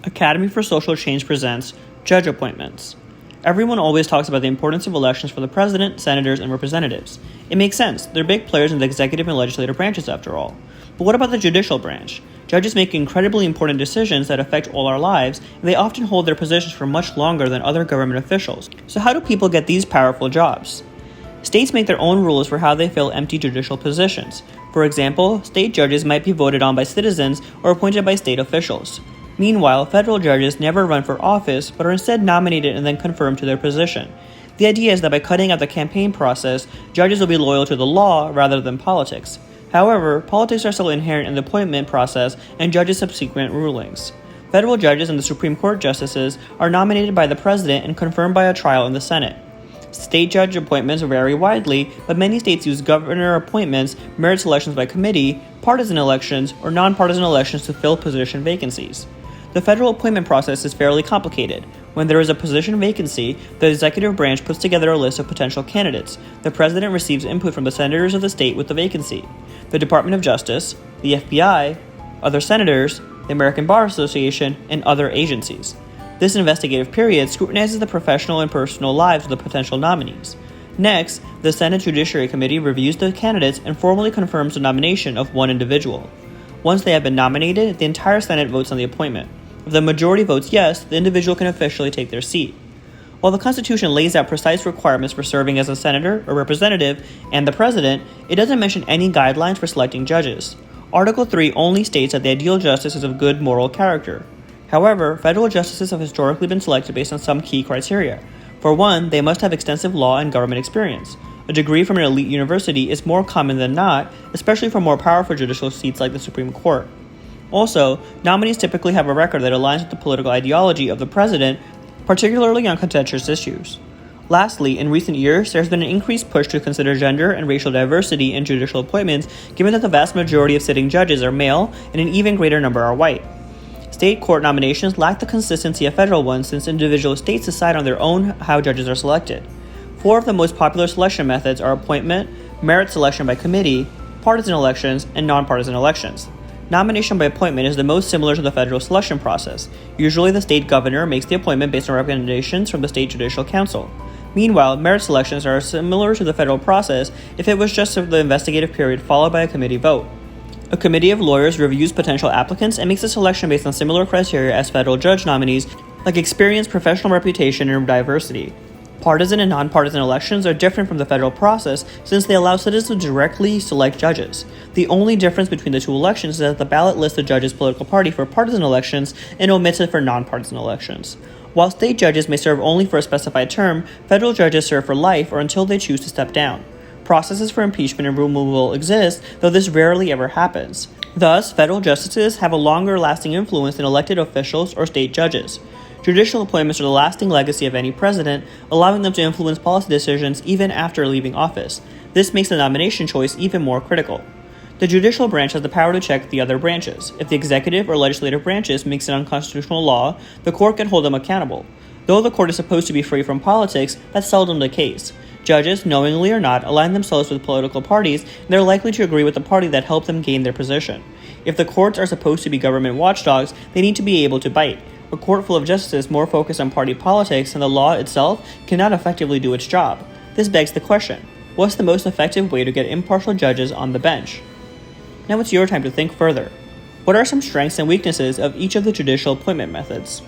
Academy for Social Change presents Judge Appointments. Everyone always talks about the importance of elections for the president, senators, and representatives. It makes sense. They're big players in the executive and legislative branches after all. But what about the judicial branch? Judges make incredibly important decisions that affect all our lives, and they often hold their positions for much longer than other government officials. So how do people get these powerful jobs? States make their own rules for how they fill empty judicial positions. For example, state judges might be voted on by citizens or appointed by state officials. Meanwhile, federal judges never run for office, but are instead nominated and then confirmed to their position. The idea is that by cutting out the campaign process, judges will be loyal to the law rather than politics. However, politics are still inherent in the appointment process and judges' subsequent rulings. Federal judges and the Supreme Court justices are nominated by the president and confirmed by a trial in the Senate. State judge appointments vary widely, but many states use governor appointments, merit selections by committee, partisan elections, or nonpartisan elections to fill position vacancies. The federal appointment process is fairly complicated. When there is a position vacancy, the executive branch puts together a list of potential candidates. The president receives input from the senators of the state with the vacancy. The Department of Justice, the FBI, other senators, the American Bar Association, and other agencies. This investigative period scrutinizes the professional and personal lives of the potential nominees. Next, the Senate Judiciary Committee reviews the candidates and formally confirms the nomination of one individual. Once they have been nominated, the entire Senate votes on the appointment. If the majority votes yes, the individual can officially take their seat. While the Constitution lays out precise requirements for serving as a senator or representative and the president, it doesn't mention any guidelines for selecting judges. Article 3 only states that the ideal justice is of good moral character. However, federal justices have historically been selected based on some key criteria. For one, they must have extensive law and government experience. A degree from an elite university is more common than not, especially for more powerful judicial seats like the Supreme Court. Also, nominees typically have a record that aligns with the political ideology of the president, particularly on contentious issues. Lastly, in recent years, there has been an increased push to consider gender and racial diversity in judicial appointments, given that the vast majority of sitting judges are male and an even greater number are white. State court nominations lack the consistency of federal ones since individual states decide on their own how judges are selected. 4 of the most popular selection methods are appointment, merit selection by committee, partisan elections, and nonpartisan elections. Nomination by appointment is the most similar to the federal selection process. Usually the state governor makes the appointment based on recommendations from the state judicial council. Meanwhile, merit selections are similar to the federal process if it was just the investigative period followed by a committee vote. A committee of lawyers reviews potential applicants and makes a selection based on similar criteria as federal judge nominees like experience, professional reputation, and diversity. Partisan and nonpartisan elections are different from the federal process since they allow citizens to directly select judges. The only difference between the two elections is that the ballot lists the judge's political party for partisan elections and omits it for nonpartisan elections. While state judges may serve only for a specified term, federal judges serve for life or until they choose to step down. Processes for impeachment and removal exist, though this rarely ever happens. Thus, federal justices have a longer lasting influence than elected officials or state judges. Judicial appointments are the lasting legacy of any president, allowing them to influence policy decisions even after leaving office. This makes the nomination choice even more critical. The judicial branch has the power to check the other branches. If the executive or legislative branches makes an unconstitutional law, the court can hold them accountable. Though the court is supposed to be free from politics, that's seldom the case. Judges, knowingly or not, align themselves with political parties, and they're likely to agree with the party that helped them gain their position. If the courts are supposed to be government watchdogs, they need to be able to bite. A court full of justices more focused on party politics and the law itself cannot effectively do its job. This begs the question, what's the most effective way to get impartial judges on the bench? Now it's your time to think further. What are some strengths and weaknesses of each of the judicial appointment methods?